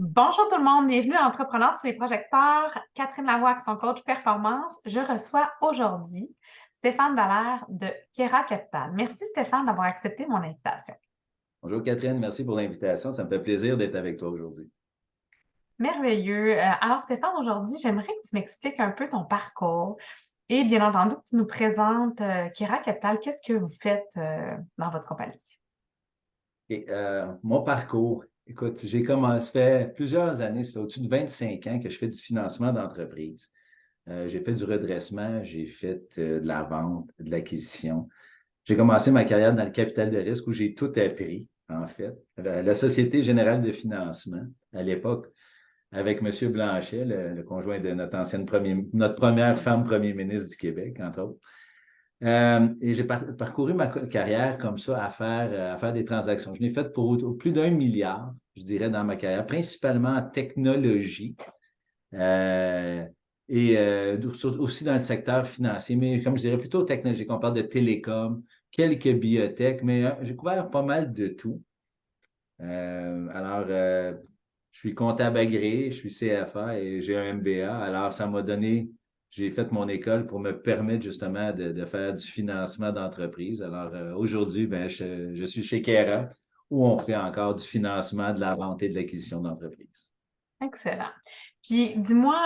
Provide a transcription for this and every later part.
Bonjour tout le monde, bienvenue à Entrepreneurs sur les projecteurs. Catherine Lavoie, son coach performance. Je reçois aujourd'hui Stéphane Dallaire de Kera Capital. Merci Stéphane d'avoir accepté mon invitation. Bonjour Catherine, merci pour l'invitation. Ça me fait plaisir d'être avec toi aujourd'hui. Merveilleux. Alors Stéphane, aujourd'hui, j'aimerais que tu m'expliques un peu ton parcours et bien entendu que tu nous présentes Kera Capital. Qu'est-ce que vous faites dans votre compagnie? Mon parcours, écoute, j'ai commencé, ça fait plusieurs années, ça fait au-dessus de 25 ans que je fais du financement d'entreprise. J'ai fait du redressement, j'ai fait de la vente, de l'acquisition. J'ai commencé ma carrière dans le capital de risque où j'ai tout appris, en fait. La Société générale de financement, à l'époque, avec M. Blanchet, le conjoint de notre première femme premier ministre du Québec, entre autres. Et j'ai parcouru ma carrière comme ça à faire des transactions. Je l'ai fait pour plus d'1 milliard, je dirais, dans ma carrière, principalement en technologie euh, aussi dans le secteur financier, mais comme je dirais plutôt technologique. On parle de télécom, quelques biotech, mais j'ai couvert pas mal de tout. Je suis comptable agréé, je suis CFA et j'ai un MBA. Alors, ça m'a donné, j'ai fait mon école pour me permettre justement de faire du financement d'entreprise. Alors, aujourd'hui, je suis chez Kera où on fait encore du financement, de la vente et de l'acquisition d'entreprise. Excellent. Puis dis-moi,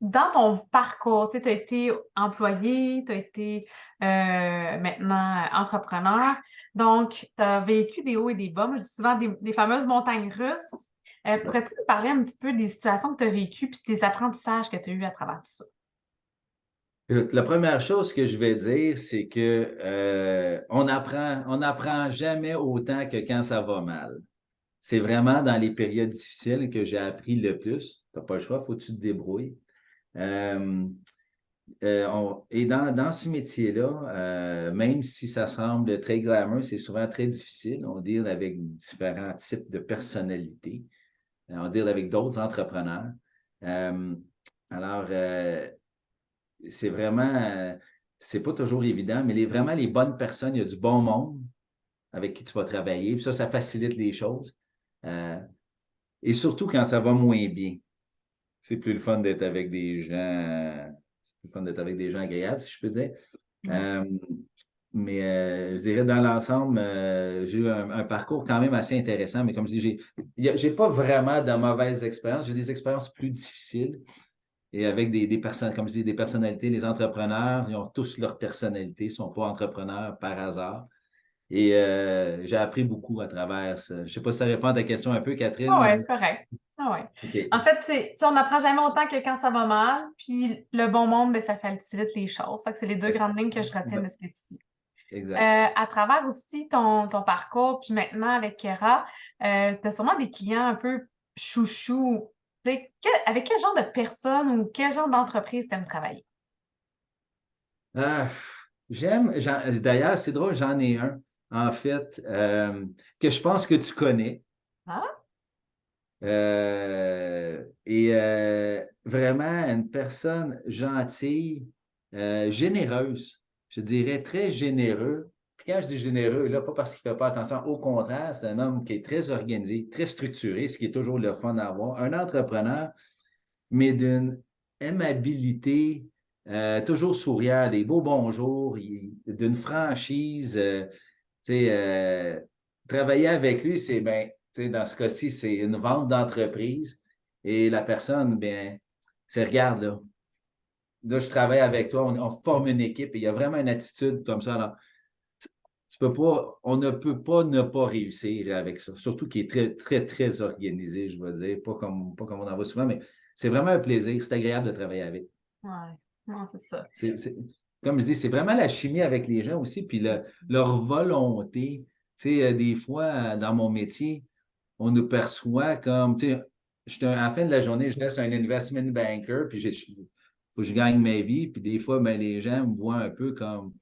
dans ton parcours, tu as été employé, tu as été maintenant entrepreneur, donc tu as vécu des hauts et des bas, mais souvent des fameuses montagnes russes. Pourrais-tu nous parler un petit peu des situations que tu as vécues puis des apprentissages que tu as eus à travers tout ça? Écoute, la première chose que je vais dire, c'est que on apprend jamais autant que quand ça va mal. C'est vraiment dans les périodes difficiles que j'ai appris le plus. Tu n'as pas le choix, il faut que tu te débrouilles. Euh, et dans ce métier-là, même si ça semble très glamour, c'est souvent très difficile. On deal avec différents types de personnalités. On deal avec d'autres entrepreneurs. Euh, alors, c'est vraiment, c'est pas toujours évident, mais vraiment les bonnes personnes, il y a du bon monde avec qui tu vas travailler. Puis ça facilite les choses. Euh, et surtout quand ça va moins bien. C'est plus le fun d'être avec des gens, c'est plus le fun d'être avec des gens agréables, si je peux dire. Ouais. Euh, je dirais dans l'ensemble, j'ai eu un parcours quand même assez intéressant, mais comme je dis, j'ai pas vraiment de mauvaises expériences. J'ai des expériences plus difficiles et avec des personnes, comme je dis, des personnalités. Les entrepreneurs, ils ont tous leur personnalité, ils ne sont pas entrepreneurs par hasard. Et j'ai appris beaucoup à travers ça. Je ne sais pas si ça répond à ta question un peu, Ah Catherine. ouais, c'est correct. Ah ouais. En OK. fait, on n'apprend jamais autant que quand ça va mal, puis le bon monde, ben, ça facilite les choses. Ça que c'est les deux grandes lignes que je retiens de ce que tu dis. Exact. À travers aussi ton parcours, puis maintenant avec Kera, tu as sûrement des clients un peu chouchous. Tu sais, avec quel genre de personnes ou quel genre d'entreprise tu aimes travailler? Ah, d'ailleurs, c'est drôle, j'en ai un, en fait, que je pense que tu connais. Ah? Vraiment une personne gentille, généreuse, je dirais très généreux. Puis quand je dis généreux, là, pas parce qu'il ne fait pas attention, au contraire, c'est un homme qui est très organisé, très structuré, ce qui est toujours le fun à avoir. Un entrepreneur, mais d'une aimabilité, toujours souriant, des beaux bonjours, d'une franchise. Tu sais, travailler avec lui, c'est bien, tu sais, dans ce cas-ci, c'est une vente d'entreprise et la personne, bien, c'est regarde là, je travaille avec toi, on forme une équipe et il y a vraiment une attitude comme ça. Alors, on ne peut pas ne pas réussir avec ça, surtout qui est très, très, très organisé, je veux dire, pas comme on en voit souvent, mais c'est vraiment un plaisir, c'est agréable de travailler avec. Ouais, non, c'est ça. C'est, c'est- Comme je dis, c'est vraiment la chimie avec les gens aussi, puis leur volonté. Tu sais, des fois, dans mon métier, on nous perçoit comme, tu sais, à la fin de la journée, je reste un investment banker, puis faut que je gagne ma vie, puis des fois, ben, les gens me voient un peu comme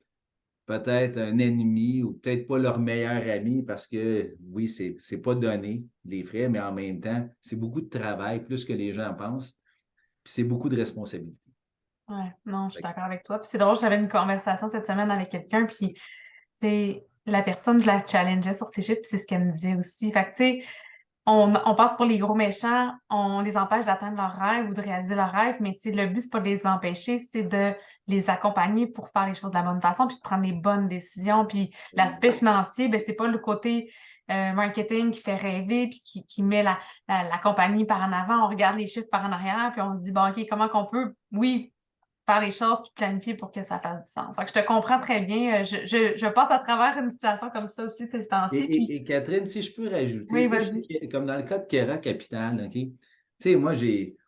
peut-être un ennemi ou peut-être pas leur meilleur ami parce que, oui, c'est pas donné, les frais, mais en même temps, c'est beaucoup de travail, plus que les gens pensent, puis c'est beaucoup de responsabilité. Ouais, non, je suis d'accord avec toi. Puis c'est drôle, j'avais une conversation cette semaine avec quelqu'un, puis la personne, je la challengeais sur ses chiffres, puis c'est ce qu'elle me disait aussi. Fait que, tu sais, on passe pour les gros méchants, on les empêche d'atteindre leurs rêves ou de réaliser leurs rêves, mais tu sais, le but, c'est pas de les empêcher, c'est de les accompagner pour faire les choses de la bonne façon, puis de prendre les bonnes décisions. Puis l'aspect financier, ben, c'est pas le côté marketing qui fait rêver, puis qui met la compagnie par en avant. On regarde les chiffres par en arrière, puis on se dit, bon, OK, comment qu'on peut, oui, faire les choses puis planifier pour que ça fasse du sens. Fait que je te comprends très bien. Je passe à travers une situation comme ça aussi ces temps-ci. Puis, Et Catherine, si je peux rajouter, oui, tu sais, je sais vas-y. comme dans le cas de Kera Capital, OK? Tu sais, moi,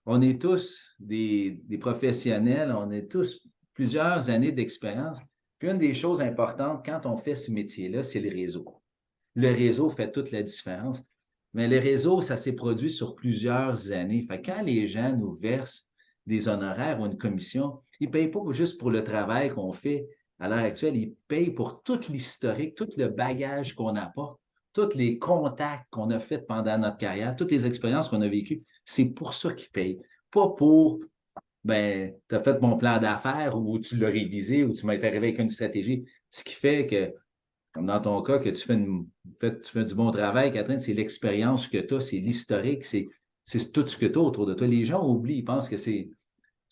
on est tous des professionnels, on est tous plusieurs années d'expérience. Puis une des choses importantes quand on fait ce métier-là, c'est le réseau. Le réseau fait toute la différence. Mais le réseau, ça s'est produit sur plusieurs années. Fait que quand les gens nous versent des honoraires ou une commission, ils ne payent pas juste pour le travail qu'on fait à l'heure actuelle, ils payent pour tout l'historique, tout le bagage qu'on apporte, tous les contacts qu'on a faits pendant notre carrière, toutes les expériences qu'on a vécues. C'est pour ça qu'ils payent. Pas pour, ben, tu as fait mon plan d'affaires ou tu l'as révisé ou tu m'as été arrivé avec une stratégie. Ce qui fait que comme dans ton cas, que tu fais du bon travail, Catherine, c'est l'expérience que tu as, c'est l'historique, c'est tout ce que tu as autour de toi. Les gens oublient, ils pensent que c'est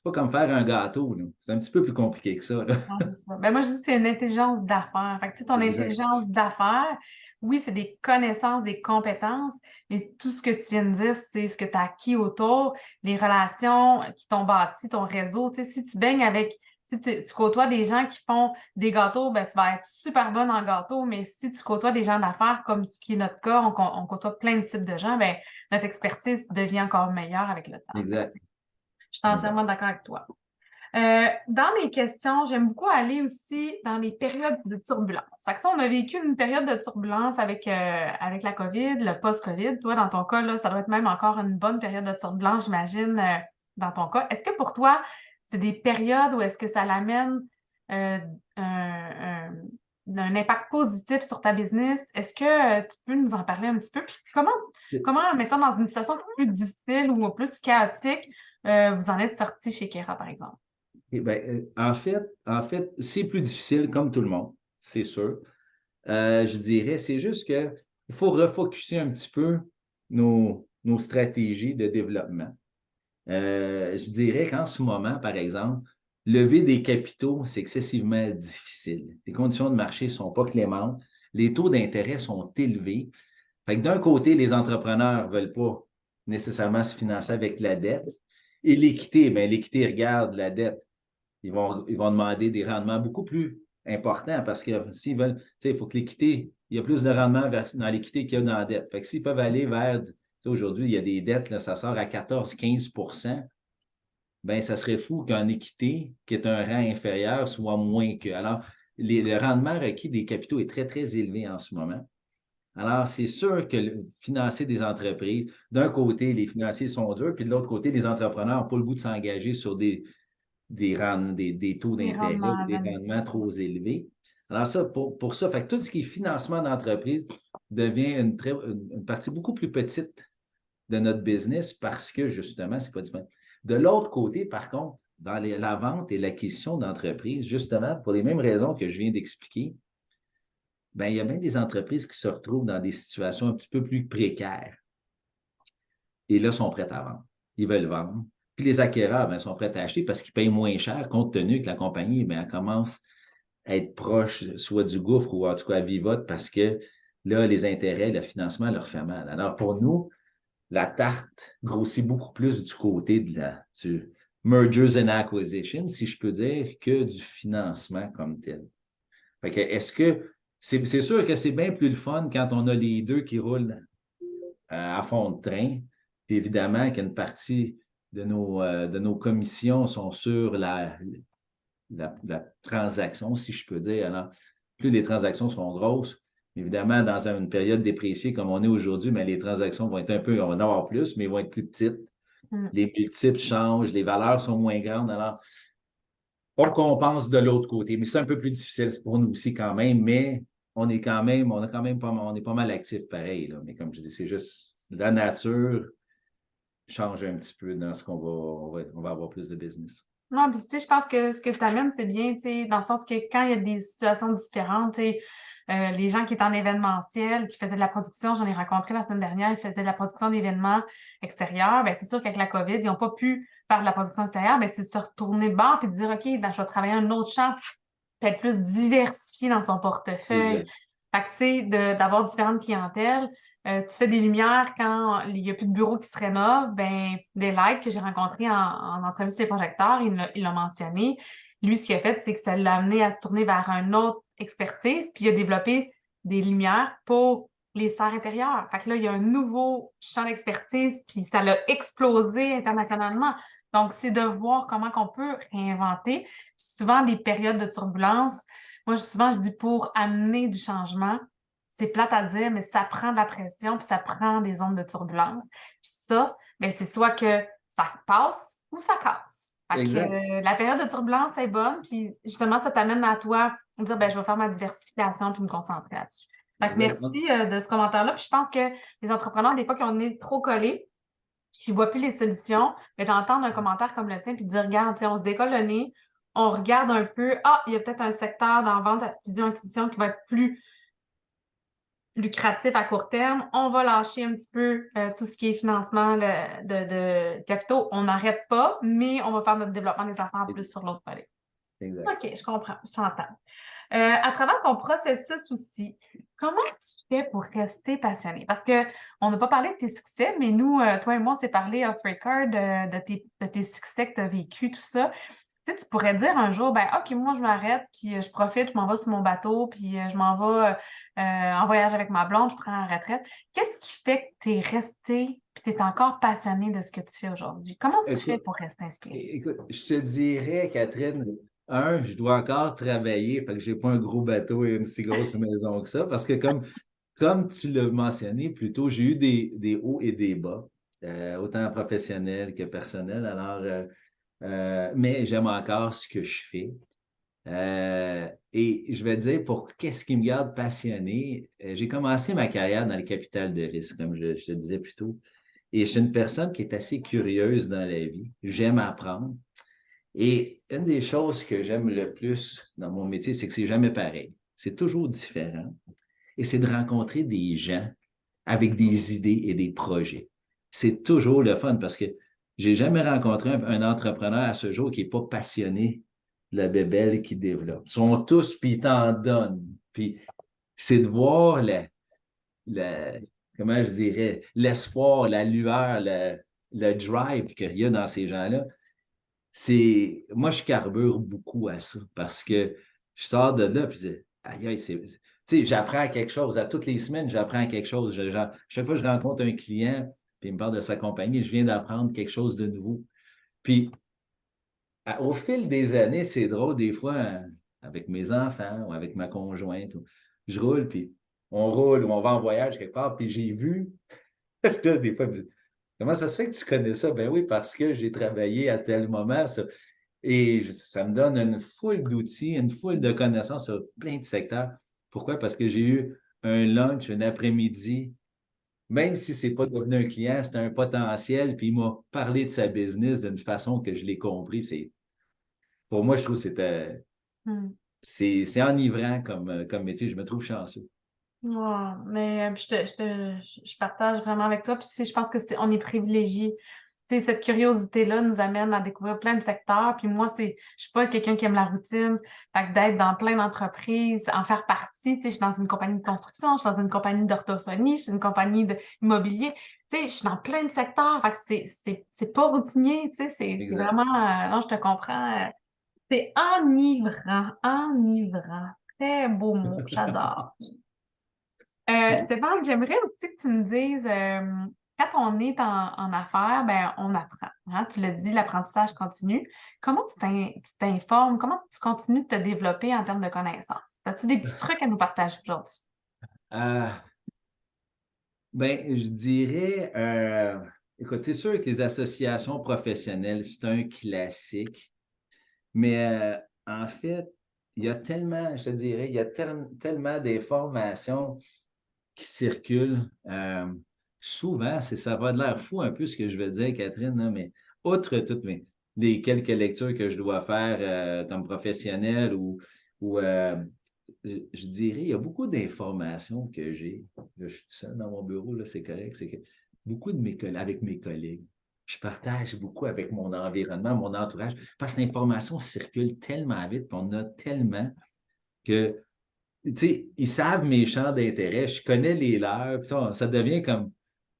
pas comme faire un gâteau, là. C'est un petit peu plus compliqué que ça, là. Non, c'est ça. Ben, moi, je dis que c'est une intelligence d'affaires. Fait que, tu sais, ton Exact. intelligence d'affaires, oui, c'est des connaissances, des compétences, mais tout ce que tu viens de dire, c'est ce que tu as acquis autour, les relations qui t'ont bâti, ton réseau. Tu sais, si tu baignes avec, si tu côtoies des gens qui font des gâteaux, ben, tu vas être super bonne en gâteau, mais si tu côtoies des gens d'affaires, comme ce qui est notre cas, on côtoie plein de types de gens, ben, notre expertise devient encore meilleure avec le temps. Fait que, tu Exact. sais, je suis Exact. entièrement d'accord avec toi. Dans mes questions, j'aime beaucoup aller aussi dans les périodes de turbulence. Ça, on a vécu une période de turbulence avec la COVID, le post-COVID. Toi, dans ton cas, là, ça doit être même encore une bonne période de turbulence, j'imagine, dans ton cas. Est-ce que pour toi, c'est des périodes où est-ce que ça l'amène euh, un, un- un impact positif sur ta business? Est-ce que tu peux nous en parler un petit peu? Puis comment, mettons, dans une situation plus difficile ou plus chaotique, vous en êtes sorti chez Kera, par exemple? Eh ben, en fait, c'est plus difficile, comme tout le monde, c'est sûr. Je dirais, c'est juste qu'il faut refocuser un petit peu nos stratégies de développement. Je dirais qu'en ce moment, par exemple, lever des capitaux, c'est excessivement difficile. Les conditions de marché ne sont pas clémentes. Les taux d'intérêt sont élevés. Fait que d'un côté, les entrepreneurs ne veulent pas nécessairement se financer avec la dette. Et l'équité, bien, l'équité regarde la dette. Ils vont demander des rendements beaucoup plus importants parce que s'ils veulent, tu sais, il faut que l'équité, il y a plus de rendement dans l'équité qu'il y a dans la dette. Fait que s'ils peuvent aller vers, tu sais, aujourd'hui, il y a des dettes, là, ça sort à 14-15 ben ça serait fou qu'en équité, qui est un rang inférieur, soit moins que. Alors, le rendement requis des capitaux est très, très élevé en ce moment. Alors, c'est sûr que financer des entreprises, d'un côté, les financiers sont durs, puis de l'autre côté, les entrepreneurs n'ont pas le goût de s'engager sur des taux Des d'intérêt ou rendements des d'investissement. rendements trop élevés. Alors ça, pour ça, fait que tout ce qui est financement d'entreprise devient une partie beaucoup plus petite de notre business parce que justement, c'est pas disponible. De l'autre côté, par contre, dans la vente et l'acquisition d'entreprises, justement, pour les mêmes raisons que je viens d'expliquer, ben, il y a bien des entreprises qui se retrouvent dans des situations un petit peu plus précaires et là, sont prêtes à vendre. Ils veulent vendre. Puis les acquéreurs, ben, sont prêts à acheter parce qu'ils payent moins cher, compte tenu que la compagnie, ben, elle commence à être proche soit du gouffre ou en tout cas à vivote parce que là, les intérêts, le financement leur fait mal. Alors pour nous, la tarte grossit beaucoup plus du côté du mergers and acquisitions, si je peux dire, que du financement comme tel. Fait que est-ce que c'est sûr que c'est bien plus le fun quand on a les deux qui roulent à fond de train. Puis évidemment qu'une partie de nos commissions sont sur la transaction, si je peux dire. Alors, plus les transactions sont grosses, évidemment, dans une période dépréciée comme on est aujourd'hui, mais les transactions vont être un peu, on va en avoir plus, mais ils vont être plus petites. Mm. Les multiples changent, les valeurs sont moins grandes. Alors, on compense de l'autre côté. Mais c'est un peu plus difficile pour nous aussi quand même, mais on a quand même pas, on est pas mal actifs pareil, là. Mais comme je dis, c'est juste la nature change un petit peu dans ce qu'on va avoir plus de business. Non, puis tu sais, je pense que ce que tu amènes, c'est bien, tu sais, dans le sens que quand il y a des situations différentes, tu sais, les gens qui étaient en événementiel, qui faisaient de la production, j'en ai rencontré la semaine dernière, ils faisaient de la production d'événements extérieurs. Ben, c'est sûr qu'avec la COVID, ils n'ont pas pu faire de la production extérieure, ben, c'est de se retourner de bord puis de dire, OK, ben, je vais travailler un autre champ, puis être plus diversifié dans son portefeuille. Exact. Fait que c'est d'avoir différentes clientèles. Tu fais des lumières quand il n'y a plus de bureaux qui se rénovent, ben, des lights que j'ai rencontrés en entrevue sur les projecteurs, il l'a mentionné. Lui, ce qu'il a fait, c'est que ça l'a amené à se tourner vers une autre expertise, puis il a développé des lumières pour les serres intérieures. Fait que là, il y a un nouveau champ d'expertise, puis ça l'a explosé internationalement. Donc, c'est de voir comment qu'on peut réinventer. Puis souvent, des périodes de turbulence, moi, souvent, je dis pour amener du changement, c'est plate à dire, mais ça prend de la pression, puis ça prend des ondes de turbulence. Puis ça, ben, c'est soit que ça passe ou ça casse. Fait que Exact. la période de turbulence est bonne, puis justement, ça t'amène à toi de dire, ben, je vais faire ma diversification puis me concentrer là-dessus. Fait que Exact. merci de ce commentaire-là. Puis je pense que les entrepreneurs, des fois, qui ont le nez trop collé, qui ne voient plus les solutions, mais d'entendre un commentaire comme le tien puis de dire, regarde, tu sais, on se décolle le nez, on regarde un peu, ah, il y a peut-être un secteur dans vente à fusion-acquisition qui va être plus lucratif à court terme, on va lâcher un petit peu tout ce qui est financement de capitaux. On n'arrête pas, mais on va faire notre développement des affaires plus sur l'autre volet. Exact. OK, je comprends, je t'entends. À travers ton processus aussi, comment tu fais pour rester passionné? Parce que on n'a pas parlé de tes succès, mais nous, toi et moi, on s'est parlé off record de tes succès que tu as vécu, tout ça. Tu sais, tu pourrais dire un jour, ben, OK, moi, je m'arrête, puis je profite, je m'en vais sur mon bateau, puis je m'en vais en voyage avec ma blonde, je prends en retraite. Qu'est-ce qui fait que tu es resté, puis tu es encore passionné de ce que tu fais aujourd'hui? Comment tu fais Écoute, pour rester inspiré? écoute, je te dirais, Catherine, je dois encore travailler, fait que j'ai pas un gros bateau et une si grosse maison que ça, parce que comme tu l'as mentionné plus tôt, j'ai eu des hauts et des bas, autant professionnels que personnels. Alors, mais j'aime encore ce que je fais. Et je vais te dire, pour qu'est-ce qui me garde passionné, j'ai commencé ma carrière dans le capital de risque, comme je te disais plus tôt. Et je suis une personne qui est assez curieuse dans la vie. J'aime apprendre. Et une des choses que j'aime le plus dans mon métier, c'est que c'est jamais pareil. C'est toujours différent. Et c'est de rencontrer des gens avec des idées et des projets. C'est toujours le fun parce que j'ai jamais rencontré un entrepreneur à ce jour qui n'est pas passionné de la bébelle qu'il développe. Ils sont tous, puis ils t'en donnent. Puis c'est de voir la- comment je dirais, l'espoir, la lueur, le drive qu'il y a dans ces gens-là. Moi, je carbure beaucoup à ça parce que je sors de là, puis aïe, aïe, tu sais, j'apprends quelque chose. À toutes les semaines, j'apprends quelque chose. Chaque fois que je rencontre un client, puis il me parle de sa compagnie, je viens d'apprendre quelque chose de nouveau. Puis, au fil des années, c'est drôle, des fois, avec mes enfants ou avec ma conjointe, je roule, puis on roule ou on va en voyage quelque part, puis j'ai vu, là, des fois, je me dis, comment ça se fait que tu connais ça? Ben oui, parce que j'ai travaillé à tel moment. Et ça me donne une foule d'outils, une foule de connaissances sur plein de secteurs. Pourquoi? Parce que j'ai eu un lunch, un après-midi, même si ce n'est pas devenu un client, c'était un potentiel, puis il m'a parlé de sa business d'une façon que je l'ai compris. Pour moi, je trouve que Hmm. c'est enivrant comme métier. Je me trouve chanceux. Ouais, mais je partage vraiment avec toi. Puis, tu sais, je pense que on est privilégié. Tu sais, cette curiosité-là nous amène à découvrir plein de secteurs. Puis moi, je suis pas quelqu'un qui aime la routine. Fait que d'être dans plein d'entreprises, en faire partie, tu sais, je suis dans une compagnie de construction, je suis dans une compagnie d'orthophonie, je suis dans une compagnie d'immobilier. Tu sais, je suis dans plein de secteurs. Fait que c'est pas routinier, tu sais, c'est Exact. vraiment, non, je te comprends. C'est enivrant, enivrant. Très beau mot, j'adore. Stéphane, j'aimerais aussi que tu me dises, quand on est en affaires, ben, on apprend. Hein? Tu l'as dit, l'apprentissage continue. Comment tu t'informes? Comment tu continues de te développer en termes de connaissances? As-tu des petits trucs à nous partager aujourd'hui? Euh, ben, je dirais, écoute, c'est sûr que les associations professionnelles, c'est un classique. Mais en fait, il y a tellement, je te dirais, il y a tellement d'informations qui circulent. Souvent, ça va de l'air fou un peu ce que je vais dire, Catherine, là, mais outre tout, mais des quelques lectures que je dois faire comme professionnel ou je dirais, il y a beaucoup d'informations que j'ai. Là, je suis tout seul dans mon bureau, là, c'est correct. C'est que beaucoup de avec mes collègues. Je partage beaucoup avec mon environnement, mon entourage, parce que l'information circule tellement vite, puis on a tellement que, tu sais, ils savent mes champs d'intérêt, je connais les leurs, puis ça devient comme,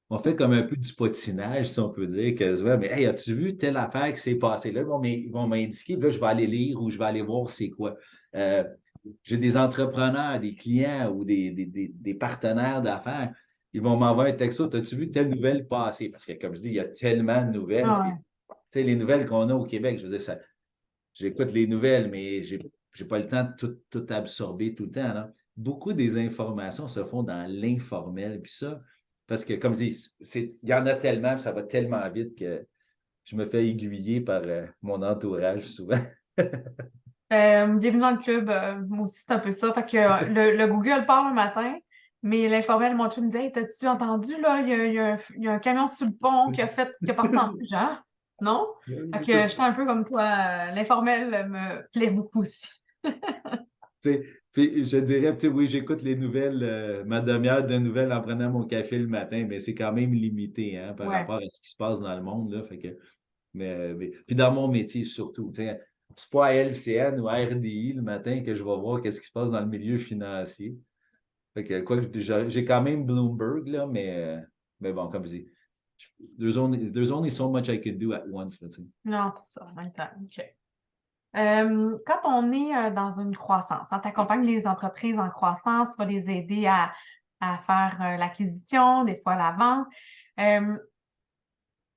on fait comme un peu du potinage, si on peut dire, quasiment. Mais, hey, as-tu vu telle affaire qui s'est passée là? Ils vont m'indiquer, puis là, je vais aller lire ou je vais aller voir c'est quoi. Euh, j'ai des entrepreneurs, des clients ou des partenaires d'affaires. Ils vont m'envoyer un texto. As-tu vu telle nouvelle passer? Parce que, comme je dis, il y a tellement de nouvelles. Ah Puis, ouais. tu sais, les nouvelles qu'on a au Québec, je veux dire, j'écoute les nouvelles, mais j'ai pas le temps de tout absorber tout le temps. Non? Beaucoup des informations se font dans l'informel. Puis ça, parce que, comme je dis, il y en a tellement, puis ça va tellement vite que je me fais aiguiller par mon entourage souvent. Bienvenue dans le club. Moi aussi, c'est un peu ça. Fait que le Google part le matin, mais l'informel, mon chum me dit Hey, t'as-tu entendu, là? Il y a un camion sur le pont qui a parti en feu, genre. Non? Fait que j'étais un peu comme toi. L'informel me plaît beaucoup aussi. sais, puis je dirais, tu sais, oui, j'écoute les nouvelles, ma demi-heure de nouvelles en prenant mon café le matin, mais c'est quand même limité hein, par Ouais. rapport à ce qui se passe dans le monde. Là, puis dans mon métier surtout. Tu sais, c'est pas à LCN ou à RDI le matin que je vais voir qu'est-ce qui se passe dans le milieu financier. Fait que, quoi que j'ai quand même Bloomberg, là, mais bon, comme je dis, there's only so much I could do at once. Là, tu sais. Non, c'est ça, en même temps. OK. Quand on est dans une croissance, tu accompagnes les entreprises en croissance, tu vas les aider à faire l'acquisition, des fois la vente. Euh,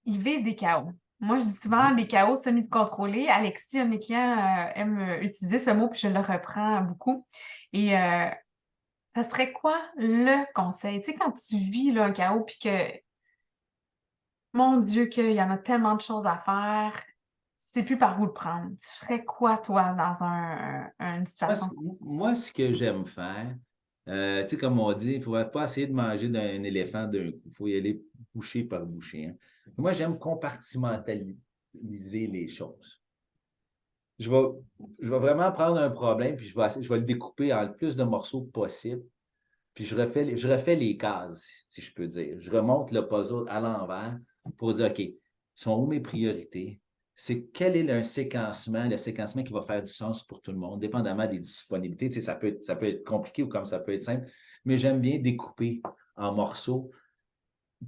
Ils vivent des chaos. Moi, je dis souvent des chaos semi-contrôlés. Alexis, un de mes clients, aime utiliser ce mot, puis je le reprends beaucoup. Et ça serait quoi le conseil? Tu sais, quand tu vis là, un chaos, puis que, mon Dieu, qu'il y en a tellement de choses à faire, tu sais plus par où le prendre. Tu ferais quoi, toi, dans une Moi, situation comme ça? moi, ce que j'aime faire, tu sais, comme on dit, il ne faut pas essayer de manger d'un éléphant d'un coup. Il faut y aller bouchée par bouchée. Hein. Moi, j'aime compartimentaliser les choses. Je vais, je vais vraiment prendre un problème, puis je vais le découper en le plus de morceaux possible, puis je refais les cases, si je peux dire. Je remonte le puzzle à l'envers pour dire, OK, sont où mes priorités? C'est quel est le séquencement qui va faire du sens pour tout le monde, dépendamment des disponibilités. Tu sais, ça peut être compliqué ou comme ça peut être simple, mais j'aime bien découper en morceaux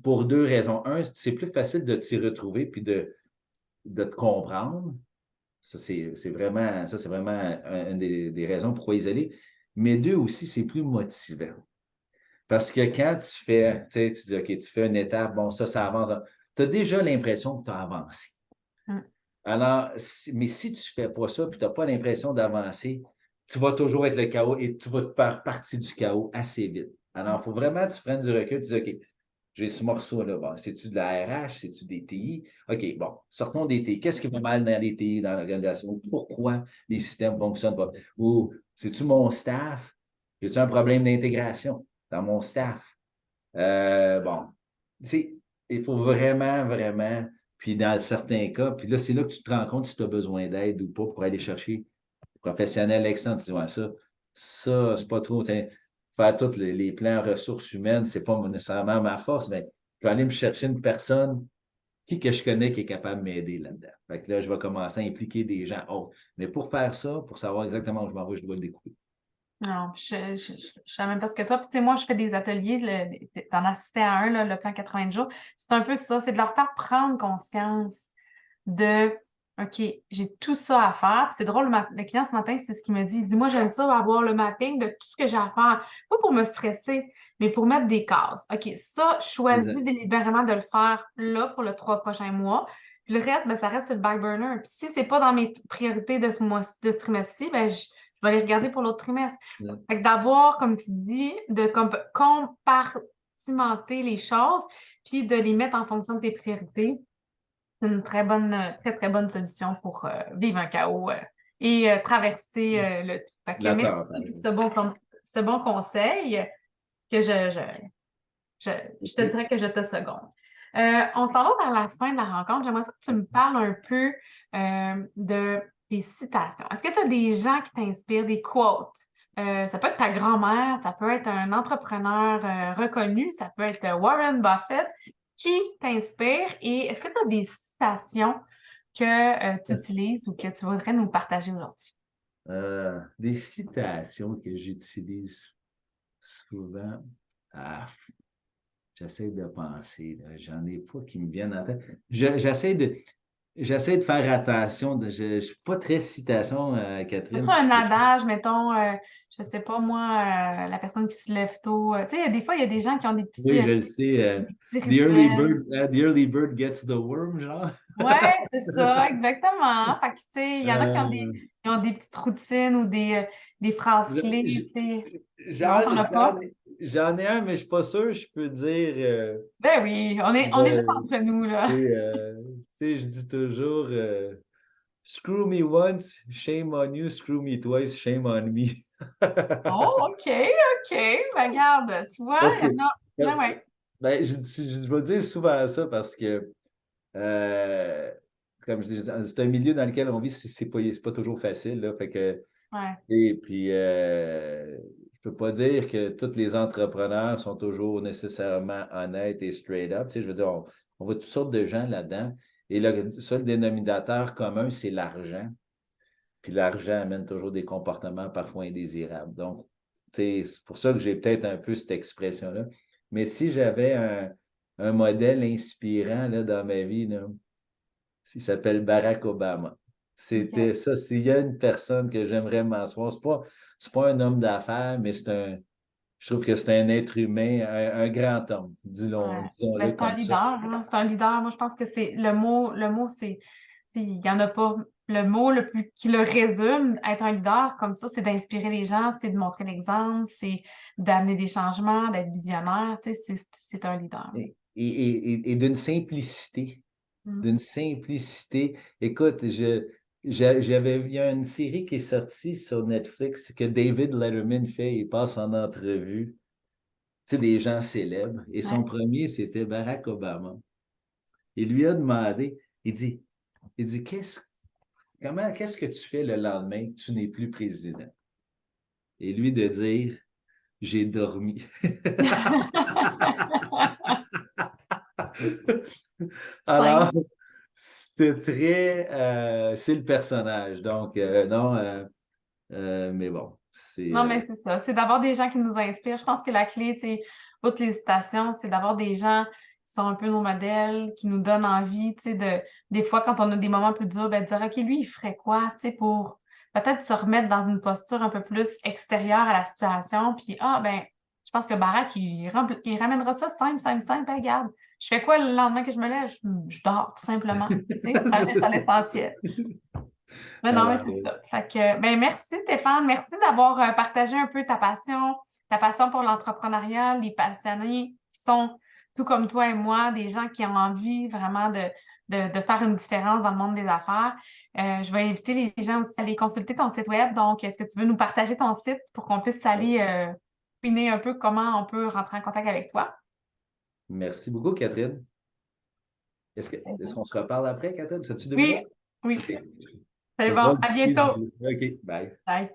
pour deux raisons. Un, c'est plus facile de t'y retrouver puis de te comprendre. Ça, c'est vraiment une des raisons pourquoi isoler. Mais deux aussi, c'est plus motivant. Parce que quand tu fais, tu sais, tu dis, OK, tu fais une étape, bon, ça avance. Tu as déjà l'impression que tu as avancé. Hum. Alors, mais si tu ne fais pas ça, puis tu n'as pas l'impression d'avancer, tu vas toujours être le chaos et tu vas te faire partie du chaos assez vite. Alors, il faut vraiment que tu prennes du recul, tu dis, OK, j'ai ce morceau-là. Bon, c'est-tu de la RH? C'est-tu des TI? OK, bon, sortons des TI. Qu'est-ce qui va mal dans les TI, dans l'organisation? Pourquoi les systèmes ne fonctionnent pas? Ou c'est-tu mon staff? Y a-tu un problème d'intégration dans mon staff? Bon, tu sais, il faut vraiment, vraiment, puis dans certains cas, puis là, c'est là que tu te rends compte si tu as besoin d'aide ou pas pour aller chercher professionnel excellent. Tu dis, ouais, ça, c'est pas trop, faire tous les plans ressources humaines, c'est pas nécessairement ma force, mais je vais aller me chercher une personne que je connais qui est capable de m'aider là-dedans. Fait que là, je vais commencer à impliquer des gens autres. Mais pour faire ça, pour savoir exactement où je m'en vais, je dois le découvrir. Non, puis je sais même pas ce que toi. Puis, tu sais, moi, je fais des ateliers, t'en as assisté à un, là, le plan 80 jours. C'est un peu ça, c'est de leur faire prendre conscience de OK, j'ai tout ça à faire. Puis c'est drôle, le client ce matin, c'est ce qu'il me dit. Il dit, moi, j'aime ça avoir le mapping de tout ce que j'ai à faire. Pas pour me stresser, mais pour mettre des cases. OK, ça, je choisis Exact. délibérément de le faire là pour le 3 prochains mois. Puis le reste, ben, ça reste sur le back burner. Puis si c'est pas dans mes priorités de ce mois, de ce trimestre-ci, ben, je vais les regarder pour l'autre trimestre. Fait que d'avoir, comme tu dis, de compartimenter les choses, puis de les mettre en fonction de tes priorités. C'est une très, très bonne solution pour vivre un chaos et traverser le tout. Fait que D'accord, par merci pour exemple. ce bon conseil que je te dirais que je te seconde. On s'en va vers la fin de la rencontre. J'aimerais ça que tu me parles un peu de tes citations. Est-ce que tu as des gens qui t'inspirent, des quotes? Ça peut être ta grand-mère, ça peut être un entrepreneur reconnu, ça peut être Warren Buffett. Qui t'inspire et est-ce que tu as des citations que tu utilises ou que tu voudrais nous partager aujourd'hui? Des citations que j'utilise souvent. Ah, j'essaie de penser, là. J'en ai pas qui me viennent en tête. J'essaie de faire attention. Je ne suis pas très citation, Catherine. As-tu un adage, mettons, je sais pas moi, la personne qui se lève tôt? Tu sais, des fois, il y a des gens qui ont Oui, je le sais. des petits rituels. The early bird gets the worm, genre. Ouais, c'est ça, exactement. Fait que, tu sais, il y en a Euh, qui ont des petites routines ou des phrases clés, tu sais. Non, j'en, t'en as j'en pas? ai j'en ai un, mais je ne suis pas sûr, je peux dire. Ben oui, on est juste Euh, entre nous, là. je dis toujours Screw me once, shame on you, screw me twice, shame on me. Oh, OK, OK. Ben, regarde, tu vois, Parce il y que, en a. Ben, parce- ouais. ben, je vais dire souvent ça parce que, euh, comme je dis, c'est un milieu dans lequel on vit, c'est pas toujours facile, là, fait que, Ouais. et puis, je peux pas dire que tous les entrepreneurs sont toujours nécessairement honnêtes et straight up. Tu sais, je veux dire, on voit toutes sortes de gens là-dedans. Et le seul dénominateur commun, c'est l'argent. Puis l'argent amène toujours des comportements parfois indésirables. Donc, tu sais, c'est pour ça que j'ai peut-être un peu cette expression-là. Mais si j'avais un modèle inspirant là, dans ma vie, là, il s'appelle Barack Obama. OK. C'était ça. S'il y a une personne que j'aimerais m'asseoir, c'est pas un homme d'affaires, mais je trouve que c'est un être humain, un grand homme, Ouais. Ben, disons-le c'est un comme ça. leader, hein. C'est un leader. Moi, je pense que c'est le mot, il y en a pas. Le mot le plus qui le résume, être un leader comme ça, c'est d'inspirer les gens, c'est de montrer l'exemple, c'est d'amener des changements, d'être visionnaire. Tu sais, c'est un leader. Et d'une simplicité. Mm. D'une simplicité. Écoute, il y a une série qui est sortie sur Netflix que David Letterman fait. Il passe en entrevue, tu sais, des gens célèbres. Et son Ouais. premier, c'était Barack Obama. Il lui a demandé, il dit, qu'est-ce que tu fais le lendemain que tu n'es plus président? Et lui de dire, j'ai dormi. Alors, Simple. c'est le personnage. Donc, non, mais bon, c'est Non, mais c'est ça. C'est d'avoir des gens qui nous inspirent. Je pense que la clé, tu sais, outre les citations, c'est d'avoir des gens qui sont un peu nos modèles, qui nous donnent envie, tu sais, des fois, quand on a des moments plus durs, ben, de dire, OK, lui, il ferait quoi, tu sais, pour peut-être se remettre dans une posture un peu plus extérieure à la situation. Puis, ah, ben, je pense que Barack, il ramènera ça simple, simple, simple. Ben, regarde, je fais quoi le lendemain que je me lève? Je dors, tout simplement. Tu sais, ça reste à l'essentiel. Mais non, mais Alors, c'est ça. Fait que, ben merci Stéphane, merci d'avoir partagé un peu ta passion pour l'entrepreneuriat, les passionnés qui sont, tout comme toi et moi, des gens qui ont envie vraiment de faire une différence dans le monde des affaires. Je vais inviter les gens aussi à aller consulter ton site web. Donc, est-ce que tu veux nous partager ton site pour qu'on puisse aller fouiner un peu comment on peut rentrer en contact avec toi? merci beaucoup, Catherine. Est-ce qu'on se reparle après, Catherine? Ça tu 2 minutes? Oui, oui, OK. Je c'est vais bon. faire À du quiz. bientôt. OK, bye. Bye.